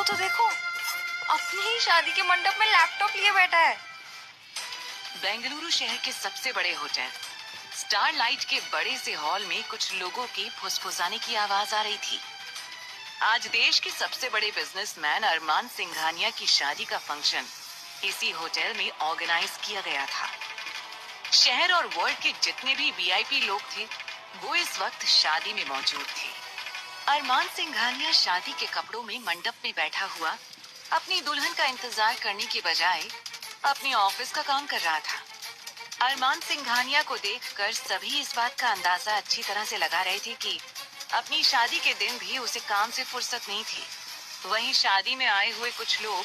उसको तो देखो, अपनी ही शादी के मंडप में लैपटॉप लिए बैठा है। बेंगलुरु शहर के सबसे बड़े होटल स्टारलाइट के बड़े से हॉल में कुछ लोगों की फुसफुसाने की आवाज आ रही थी। आज देश के सबसे बड़े बिजनेसमैन अरमान सिंघानिया की शादी का फंक्शन इसी होटल में ऑर्गेनाइज किया गया था। शहर और वर्ल्ड के जितने भी वीआईपी लोग थे वो इस वक्त शादी में मौजूद थे। अरमान सिंघानिया शादी के कपड़ों में मंडप में बैठा हुआ अपनी दुल्हन का इंतजार करने के बजाय अपने ऑफिस का काम कर रहा था। अरमान सिंघानिया को देखकर सभी इस बात का अंदाजा अच्छी तरह से लगा रहे थे कि अपनी शादी के दिन भी उसे काम से फुर्सत नहीं थी। वहीं शादी में आए हुए कुछ लोग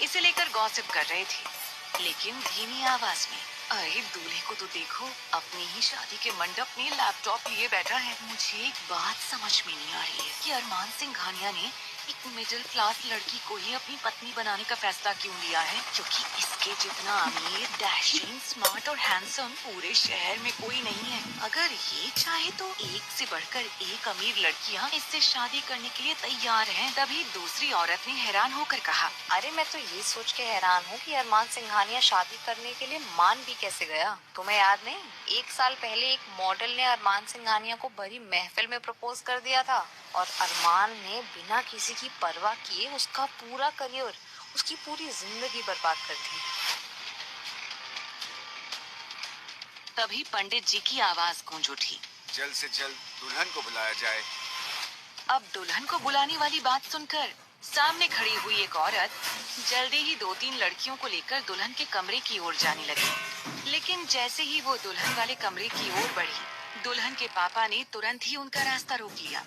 इसे लेकर गॉसिप कर रहे थे, लेकिन धीमी आवाज में। अरे दूल्हे को तो देखो, अपनी ही शादी के मंडप में लैपटॉप लिए बैठा है। मुझे एक बात समझ में नहीं आ रही है कि अरमान सिंघानिया ने एक मिडिल क्लास लड़की को ही अपनी पत्नी बनाने का फैसला क्यों लिया है, क्योंकि इसके जितना अमीर, डैशिंग, स्मार्ट और हैंडसम पूरे शहर में कोई नहीं है। अगर ये चाहे तो एक से बढ़कर एक अमीर लड़कियां इससे शादी करने के लिए तैयार हैं। तभी दूसरी औरत ने हैरान होकर कहा, अरे मैं तो ये सोच के हैरान हूँ कि अरमान सिंघानिया शादी करने के लिए मान भी कैसे गया। तुम्हें याद नहीं, 1 साल पहले एक मॉडल ने अरमान सिंघानिया को भरी महफिल में प्रपोज कर दिया था और अरमान ने बिना किसी की परवाह किए उसका पूरा करियर, उसकी पूरी जिंदगी बर्बाद कर दी। तभी पंडित जी की आवाज गूंज उठी, जल्द से जल्द दुल्हन को बुलाया जाए। अब दुल्हन को बुलाने वाली बात सुनकर सामने खड़ी हुई एक औरत जल्दी ही 2-3 लड़कियों को लेकर दुल्हन के कमरे की ओर जाने लगी। लेकिन जैसे ही वो दुल्हन वाले कमरे की ओर बढ़ी, दुल्हन के पापा ने तुरंत ही उनका रास्ता रोक लिया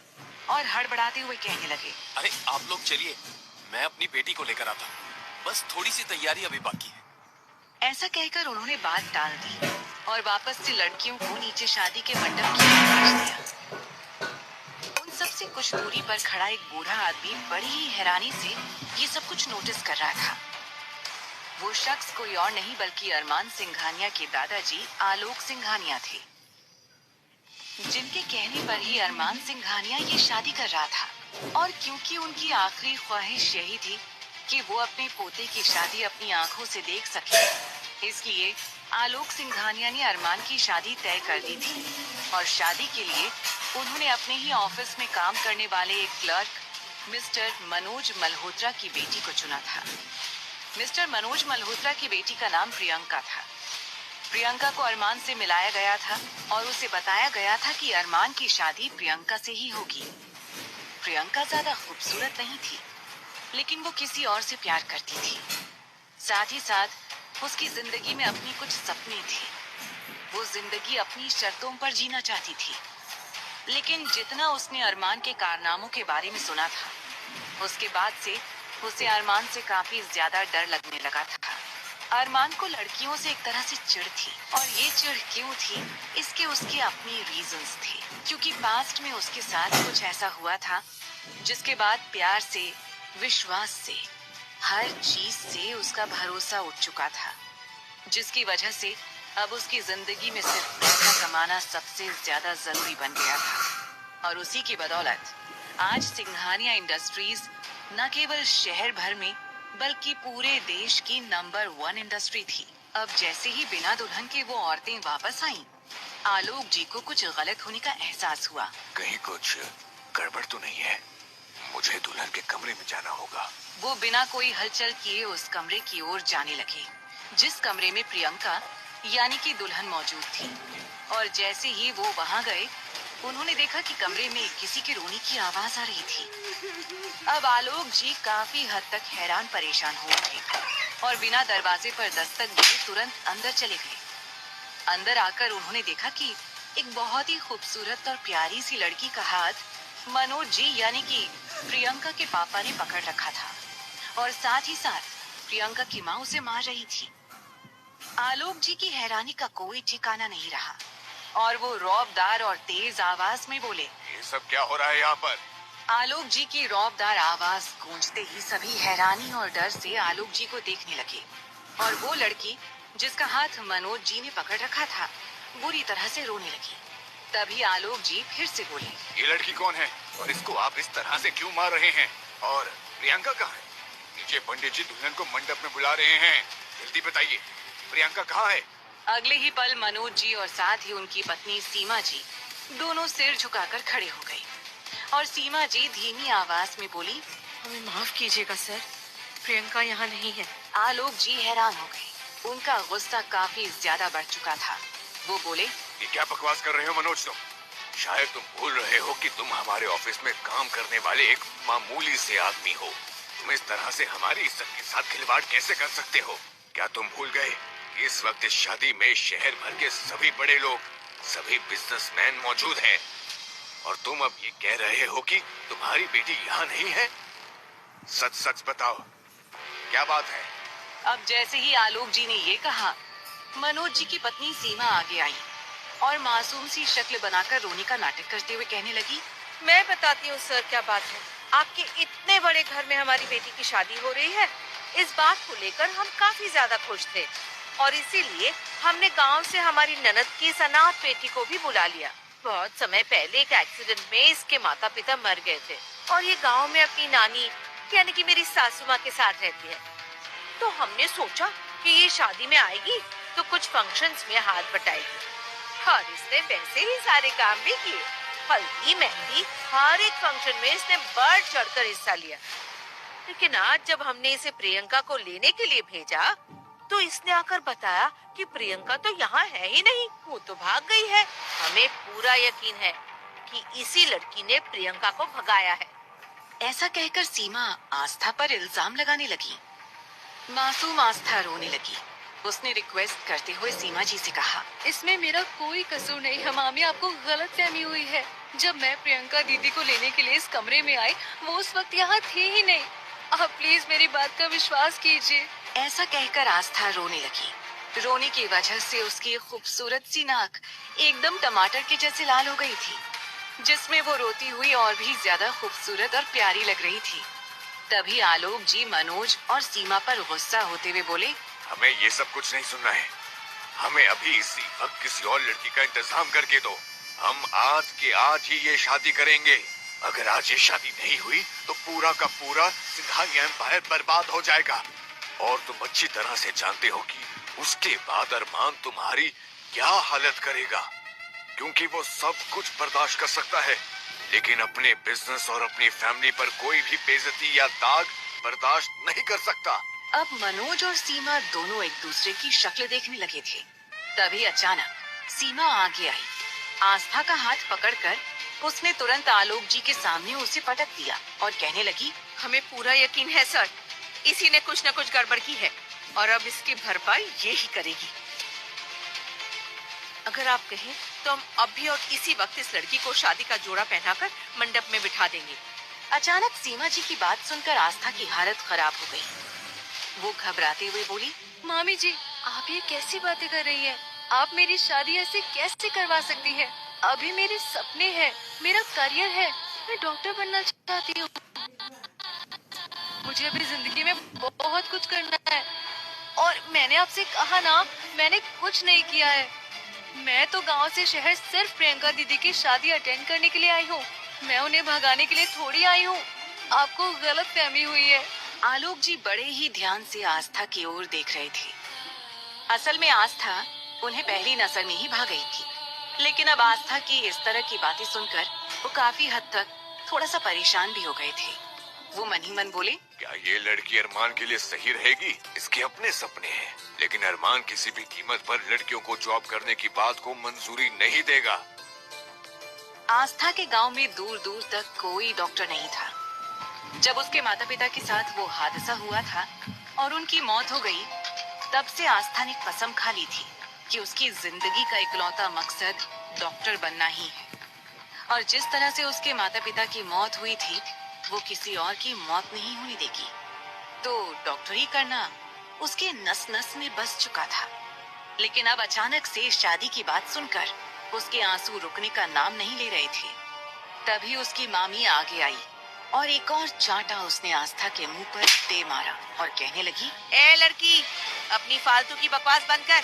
और हड़बड़ाते हुए कहने लगे, अरे आप लोग चलिए, मैं अपनी बेटी को लेकर आता हूँ, बस थोड़ी सी तैयारी अभी बाकी है। ऐसा कहकर उन्होंने बात टाल दी और वापस से लड़कियों को नीचे शादी के मंडप की ओर भेज दिया। उन सबसे कुछ दूरी पर खड़ा एक बूढ़ा आदमी बड़ी ही हैरानी से ये सब कुछ नोटिस कर रहा था। वो शख्स कोई और नहीं बल्कि अरमान सिंघानिया के दादाजी आलोक सिंघानिया थे, जिनके कहने पर ही अरमान सिंघानिया ये शादी कर रहा था। और क्योंकि उनकी आखिरी ख्वाहिश यही थी कि वो अपने पोते की शादी अपनी आंखों से देख सके, इसलिए आलोक सिंघानिया ने अरमान की शादी तय कर दी थी और शादी के लिए उन्होंने अपने ही ऑफिस में काम करने वाले एक क्लर्क मिस्टर मनोज मल्होत्रा की बेटी को चुना था। मिस्टर मनोज मल्होत्रा की बेटी का नाम प्रियंका था। प्रियंका को अरमान से मिलाया गया था और उसे बताया गया था कि अरमान की शादी प्रियंका से ही होगी। प्रियंका ज्यादा खूबसूरत नहीं थी, लेकिन वो किसी और से प्यार करती थी। साथ ही साथ उसकी जिंदगी में अपनी कुछ सपने थे। वो जिंदगी अपनी शर्तों पर जीना चाहती थी। लेकिन जितना उसने अरमान के कारनामों के बारे में सुना था, उसके बाद से उसे अरमान से काफी ज्यादा डर लगने लगा था। अरमान को लड़कियों से एक तरह से चिढ़ थी, और ये चिढ़ क्यों थी, इसके उसके अपने रीजंस थे। क्योंकि पास्ट में उसके साथ कुछ ऐसा हुआ था जिसके बाद प्यार से, विश्वास से, हर चीज से उसका भरोसा उठ चुका था, जिसकी वजह से अब उसकी जिंदगी में सिर्फ पैसा कमाना सबसे ज्यादा जरूरी बन गया था। और उसी की बदौलत आज सिंघानिया इंडस्ट्रीज न केवल शहर भर में बल्कि पूरे देश की नंबर 1 इंडस्ट्री थी। अब जैसे ही बिना दुल्हन के वो औरतें वापस आईं, आलोक जी को कुछ गलत होने का एहसास हुआ। कहीं कुछ गड़बड़ तो नहीं है, मुझे दुल्हन के कमरे में जाना होगा। वो बिना कोई हलचल किए उस कमरे की ओर जाने लगे जिस कमरे में प्रियंका यानी कि दुल्हन मौजूद थी। और जैसे ही वो वहां गए, उन्होंने देखा कि कमरे में किसी के रोने की आवाज आ रही थी। अब आलोक जी काफी हद तक हैरान परेशान हो उठे और बिना दरवाजे पर दस्तक दिए तुरंत अंदर चले गए। अंदर आकर उन्होंने देखा कि एक बहुत ही खूबसूरत और प्यारी सी लड़की का हाथ मनोज जी यानी कि प्रियंका के पापा ने पकड़ रखा था और साथ ही साथ प्रियंका की माँ उसे मार रही थी। आलोक जी की हैरानी का कोई ठिकाना नहीं रहा और वो रौबदार और तेज आवाज में बोले, ये सब क्या हो रहा है यहाँ पर? आलोक जी की रौबदार आवाज गूंजते ही सभी हैरानी और डर से आलोक जी को देखने लगे और वो लड़की जिसका हाथ मनोज जी ने पकड़ रखा था बुरी तरह से रोने लगी। तभी आलोक जी फिर से बोले, ये लड़की कौन है और इसको आप इस तरह से क्यों मार रहे हैं? और प्रियंका कहाँ है? नीचे पंडित जी दुल्हन को मंडप में बुला रहे हैं। जल्दी बताइए, प्रियंका कहाँ है? अगले ही पल मनोज जी और साथ ही उनकी पत्नी सीमा जी दोनों सिर झुकाकर खड़े हो गए और सीमा जी धीमी आवाज में बोली, हमें माफ कीजिएगा सर, प्रियंका यहाँ नहीं है। आलोक जी हैरान हो गए। उनका गुस्सा काफी ज्यादा बढ़ चुका था। वो बोले, ये क्या बकवास कर रहे हो मनोज तुम? शायद तुम भूल रहे हो कि तुम हमारे ऑफिस में काम करने वाले एक मामूली से आदमी हो। तुम इस तरह से हमारी इज्जत के साथ खिलवाड़ कैसे कर सकते हो? क्या तुम भूल गए? इस वक्त इस शादी में शहर भर के सभी बड़े लोग, सभी बिजनेसमैन मौजूद हैं और तुम अब ये कह रहे हो कि तुम्हारी बेटी यहाँ नहीं है? सच सच बताओ, क्या बात है? अब जैसे ही आलोक जी ने ये कहा, मनोज जी की पत्नी सीमा आगे आई और मासूम सी शक्ल बनाकर रोने का नाटक करते हुए कहने लगी, मैं बताती हूँ सर क्या बात है। आपके इतने बड़े घर में हमारी बेटी की शादी हो रही है। इस बात को लेकर हम काफी ज्यादा खुश थे और इसीलिए हमने गांव से हमारी ननद की सनात बेटी को भी बुला लिया। बहुत समय पहले एक एक्सीडेंट में इसके माता पिता मर गए थे और ये गांव में अपनी नानी यानी कि मेरी सासू माँ के साथ रहती है। तो हमने सोचा कि ये शादी में आएगी तो कुछ फंक्शंस में हाथ बटाएगी और इसने वैसे ही सारे काम भी किए। हल्दी मेहंदी हर एक फंक्शन में इसने बढ़ चढ़कर हिस्सा लिया। लेकिन आज जब हमने इसे प्रियंका को लेने के लिए भेजा तो इसने आकर बताया कि प्रियंका तो यहाँ है ही नहीं, वो तो भाग गई है। हमें पूरा यकीन है कि इसी लड़की ने प्रियंका को भगाया है। ऐसा कहकर सीमा आस्था पर इल्जाम लगाने लगी। मासूम आस्था रोने लगी। उसने रिक्वेस्ट करते हुए सीमा जी से कहा, इसमें मेरा कोई कसूर नहीं है मामी, आपको गलत फहमी हुई है। जब मैं प्रियंका दीदी को लेने के लिए इस कमरे में आई, वो उस वक्त यहाँ थी ही नहीं। आप प्लीज मेरी बात का विश्वास कीजिए। ऐसा कहकर आस्था रोने लगी। रोने की वजह से उसकी खूबसूरत सी नाक एकदम टमाटर के जैसे लाल हो गई थी, जिसमें वो रोती हुई और भी ज्यादा खूबसूरत और प्यारी लग रही थी। तभी आलोक जी मनोज और सीमा पर गुस्सा होते हुए बोले, हमें ये सब कुछ नहीं सुनना है। हमें अभी इसी वक्त किसी और लड़की का इंतजाम करके दो। हम आज के आज ही ये शादी करेंगे। अगर आज ये शादी नहीं हुई तो पूरा का पूरा सिंघानिया एम्पायर बर्बाद हो जाएगा। और तुम अच्छी तरह से जानते हो कि उसके बाद अरमान तुम्हारी क्या हालत करेगा, क्योंकि वो सब कुछ बर्दाश्त कर सकता है लेकिन अपने बिजनेस और अपनी फैमिली पर कोई भी बेइज्जती या दाग बर्दाश्त नहीं कर सकता। अब मनोज और सीमा दोनों एक दूसरे की शक्ल देखने लगे थे। तभी अचानक सीमा आगे आई। आस्था का हाथ पकड़कर उसने तुरंत आलोक जी के सामने उसे पटक दिया और कहने लगी, हमें पूरा यकीन है सर, इसी ने कुछ न कुछ गड़बड़ की है और अब इसकी भरपाई ये ही करेगी। अगर आप कहें तो हम अभी और इसी वक्त इस लड़की को शादी का जोड़ा पहनाकर मंडप में बिठा देंगे। अचानक सीमा जी की बात सुनकर आस्था की हालत खराब हो गई। वो घबराते हुए बोली, मामी जी, आप ये कैसी बातें कर रही हैं? आप मेरी शादी ऐसे कैसे करवा सकती हैं? अभी मेरे सपने हैं, मेरा करियर है, मैं डॉक्टर बनना चाहती हूँ। मुझे अभी जिंदगी में बहुत कुछ करना है और मैंने आपसे कहा ना, मैंने कुछ नहीं किया है। मैं तो गांव से शहर सिर्फ प्रियंका दीदी की शादी अटेंड करने के लिए आई हूँ। मैं उन्हें भगाने के लिए थोड़ी आई हूँ। आपको गलत फहमी हुई है। आलोक जी बड़े ही ध्यान से आस्था की ओर देख रहे थे। असल में आस्था उन्हें पहली नजर में ही भा गई थी, लेकिन अब आस्था की इस तरह की बातें सुनकर वो काफी हद तक थोड़ा सा परेशान भी हो गए थे। वो मन ही मन बोले, क्या ये लड़की अरमान के लिए सही रहेगी? इसके अपने सपने हैं, लेकिन अरमान किसी भी कीमत पर लड़कियों को जॉब करने की बात को मंजूरी नहीं देगा। आस्था के गांव में दूर दूर तक कोई डॉक्टर नहीं था। जब उसके माता पिता के साथ वो हादसा हुआ था और उनकी मौत हो गई, तब से आस्था ने कसम खा ली थी कि उसकी जिंदगी का इकलौता मकसद डॉक्टर बनना ही है। और जिस तरह से उसके माता पिता की मौत हुई थी, वो किसी और की मौत नहीं होने देगी। तो डॉक्टरी करना उसके नस नस में बस चुका था। लेकिन अब अचानक से शादी की बात सुनकर उसके आंसू रुकने का नाम नहीं ले रहे थे। तभी उसकी मामी आगे आई और एक और चांटा उसने आस्था के मुंह पर दे मारा और कहने लगी, ए लड़की, अपनी फालतू की बकवास बंद कर।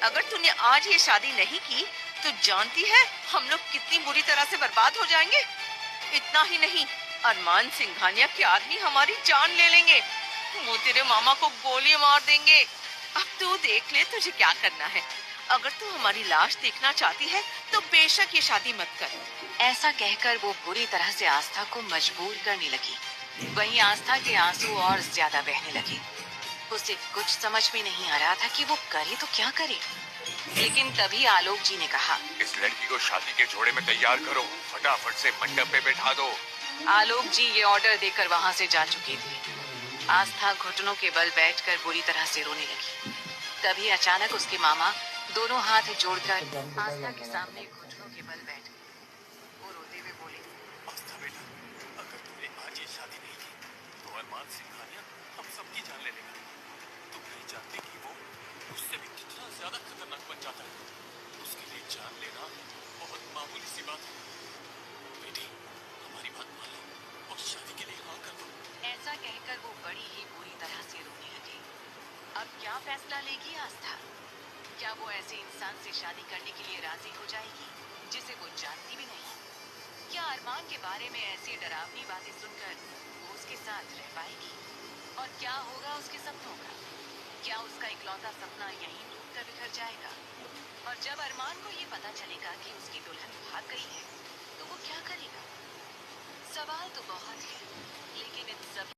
अगर तूने आज ये शादी नहीं की तो जानती है हम लोग कितनी बुरी तरह से बर्बाद हो जाएंगे। इतना ही नहीं, अरमान सिंघानिया के आदमी हमारी जान ले लेंगे। वो तेरे मामा को गोली मार देंगे। अब तू देख ले तुझे क्या करना है। अगर तू हमारी लाश देखना चाहती है तो बेशक ये शादी मत कर। ऐसा कहकर वो बुरी तरह से आस्था को मजबूर करने लगी। वहीं आस्था के आंसू और ज्यादा बहने लगे। उसे कुछ समझ में नहीं आ रहा था कि वो करे तो क्या करे। लेकिन तभी आलोक जी ने कहा, इस लड़की को शादी के जोड़े में तैयार करो, फटाफट से मंडप पे बैठा दो। आलोक जी ये ऑर्डर देकर वहां से जा चुकी थी। आस्था घुटनों के बल बैठकर बुरी तरह से रोने लगी। तभी अचानक उसके मामा दोनों हाथ जोड़कर आस्था के सामने घुटनों के बल बैठ गए। वो रोते हुए बोले, आस्था बेटा, अगर तुमने आज ये शादी नहीं की तो अरमान सिंघानिया हम सबकी जान ले लेगा। तुम नहीं जानते कि वो उससे भी कितना ज्यादा खतरनाक बन जाता है। उसके लिए जान लेना बहुत मामूली सी बात है। बेटी, हमारी बात मान लो और शादी के लिए हाँ कर दो। ऐसा कहकर वो बड़ी ही बुरी तरह से रोने लगे। अब क्या फैसला लेगी आस्था? क्या वो ऐसे इंसान से शादी करने के लिए राजी हो जाएगी जिसे वो जानती भी नहीं? क्या अरमान के बारे में ऐसी डरावनी बातें सुनकर वो उसके साथ रह पाएगी? और क्या होगा उसके सपनों का? क्या उसका इकलौता सपना यहीं टूट कर बिखर जाएगा? और जब अरमान को ये पता चलेगा कि उसकी दुल्हन भाग गई है तो वो क्या करेगा? सवाल तो बहुत है, लेकिन इन सब